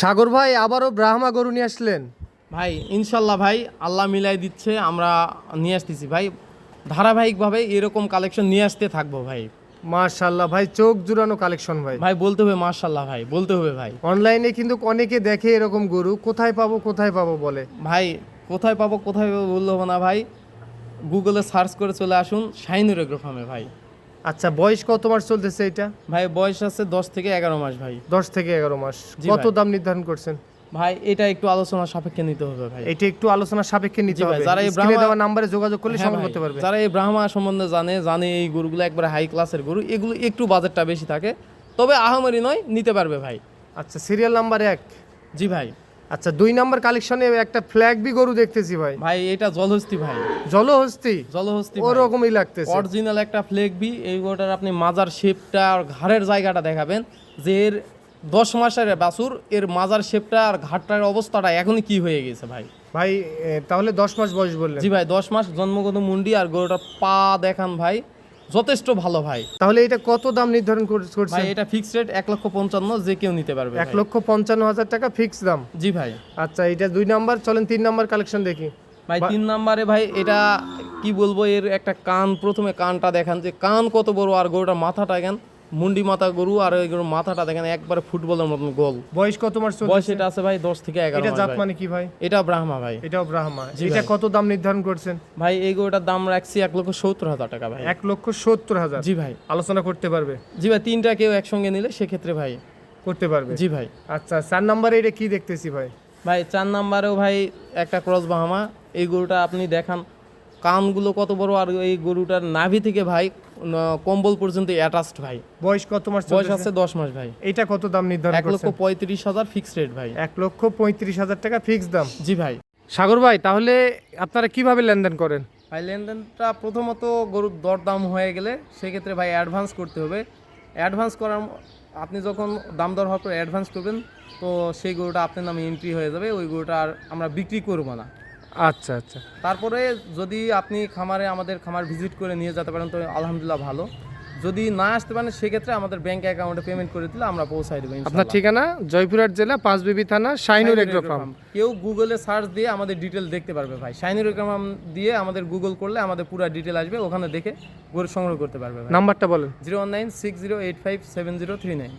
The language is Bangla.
সাগর ভাই আবারও ব্রাহ্মা গরু নিয়ে আসলেন। ভাই ইনশাল্লাহ ভাই আল্লাহ মিলাই দিচ্ছে, আমরা নিয়ে আসতেছি ভাই ধারাবাহিকভাবে এরকম কালেকশন নিয়ে আসতে থাকবো ভাই। মাশাআল্লাহ ভাই, চোখ জুড়ানো কালেকশন ভাই। ভাই বলতে হবে মাশাল্লাহ, ভাই বলতে হবে ভাই। অনলাইনে কিন্তু অনেকে দেখে এরকম গরু, কোথায় পাবো বলে। ভাই কোথায় পাবো বলতে হবে না ভাই, গুগলে সার্চ করে চলে আসুন শাহিনুর এগ্রো ফার্মে ভাই। আচ্ছা, বয়স কত মাস চলতেছে এটা? ভাই বয়স আছে 10 থেকে 11 মাস ভাই। 10 থেকে 11 মাস। জি কত ভাই। দাম নির্ধারণ করছেন? ভাই এটা একটু আলোচনা সাপেক্ষে নিতে হবে ভাই। এটা একটু আলোচনা সাপেক্ষে নিতে জি ভাই, হবে। যারা এই স্ক্রিনে ব্রাহ্মা- দেওয়া নম্বরে যোগাযোগ করলে হ্যাঁ সংগ্রহ ভাই, করতে পারবে। যারা এই ব্রাহ্মা সম্বন্ধে জানে এই গরুগুলো একবারে হাই ক্লাসের গরু, এগুলো একটু বাজেটটা বেশি থাকে, তবে আহামরি নয়, নিতে পারবে ভাই। আচ্ছা, সিরিয়াল নাম্বার 1। জি ভাই। আচ্ছা, 2 নাম্বার কালেকশনে একটা ফ্ল্যাগ বি গরু দেখতেছি ভাই। ভাই এটা জলহস্তি ভাই, জলহস্তি। জলহস্তি ওরকমই লাগতেছে। অরিজিনাল একটা ফ্লেগবি। এই গরুটার আপনি মাজার শেপটা আর ঘাড়ের জায়গাটা দেখাবেন যে এর 10 মাসের বাছুর, এর মাজার শেপটা আর ঘাটটার অবস্থাটা এখনই কি হয়ে গেছে ভাই। ভাই তাহলে 10 মাস বয়স বললেন? জি ভাই, 10 মাস জন্মগত মুন্ডি, আর গরুটার পা দেখান ভাই, যথেষ্ট ভালো ভাই। তাহলে এটা কত দাম নির্ধারণ ভাই করছেন? এটা ফিক্সড রেট 1,55,000, যে কেউ নিতে পারবে 1,55,000 টাকা ফিক্স দাম। জি ভাই। আচ্ছা, এটা 2 নাম্বার। চলেন 3 নাম্বার কালেকশন দেখি। ভাই 3 নম্বরে ভাই এটা কি বলবো, এর একটা কান, প্রথমে কানটা দেখান যে কান কত বড়, আর গরুটার মাথাটা দেখেন, মুন্ডি মাথা গরু, আর এই গরুর মাথাটা দেখেন একবারে ফুটবলের মতন গোল। বয়স কত মাস চলছে? বয়স এটা আছে ভাই 10 থেকে 11 এটা মাস জাত ভাই। মানে কি ভাই? এটা ব্রাহ্মা ভাই। এটাও ব্রাহ্মা। জি এটা ভাই। কত দাম নির্ধারণ করছেন? ভাই এই গরুটার দাম রাখছি 1,70,000 টাকা ভাই। 1,70,000। জি ভাই। আলোচনা করতে পারবে? জি ভাই, তিনটা কেউ একসঙ্গে নিলে সেক্ষেত্রে ভাই করতে পারবে। জি ভাই। আচ্ছা, 4 নাম্বারে এটা কি দেখতেছি ভাই? ভাই 4 নম্বরেও ভাই একটা ক্রস ব্রাহ্মা। এই গরুটা আপনি দেখান কানগুলো কত বড়, আর এই গরুটার নাভি থেকে ভাই কম্বল পর্যন্ত অ্যাটাচড ভাই। বয়স কত মাস বয়স চলছে? আছে 10 মাস ভাই। এটা কত দাম নির্ধারণ করছেন? 1,35,000 ফিক্সড রেট ভাই। 1,35,000 টাকা ফিক্স দাম। জি ভাই। সাগর ভাই, তাহলে আপনারা কিভাবে লেনদেন করেন? ভাই লেনদেনটা প্রথমত গরুর দরদাম হয়ে গেলে সেক্ষেত্রে ভাই অ্যাডভান্স করতে হবে। অ্যাডভান্স করার আপনি যখন দাম দর হওয়ার পর অ্যাডভান্স করবেন, তো সেই গরুটা আপনার নামে এন্ট্রি হয়ে যাবে, ওই গরুটা আর আমরা বিক্রি করব না। আচ্ছা আচ্ছা। তারপরে যদি আপনি আমাদের খামার ভিজিট করে নিয়ে যেতে পারেন তো আলহামদুলিল্লাহ ভালো। যদি না আসতে পারেন সেক্ষেত্রে আমাদের ব্যাংক অ্যাকাউন্টে পেমেন্ট করে দিলে আমরা পৌঁছাই দেবো আপনার ইনশাআল্লাহ। ঠিকানা জয়পুরহাট জেলা পাঁচবিবি থানা শাহিনুর এগ্রো ফার্ম। কেউ গুগলে সার্চ দিয়ে আমাদের ডিটেল দেখতে পারবে ভাই। শাহিনুর এগ্রো ফার্ম দিয়ে আমাদের গুগল করলে আমাদের পুরো ডিটেল আসবে, ওখানে দেখে গরু সংগ্রহ করতে পারবে ভাই। নাম্বারটা বলেন। 01960857039।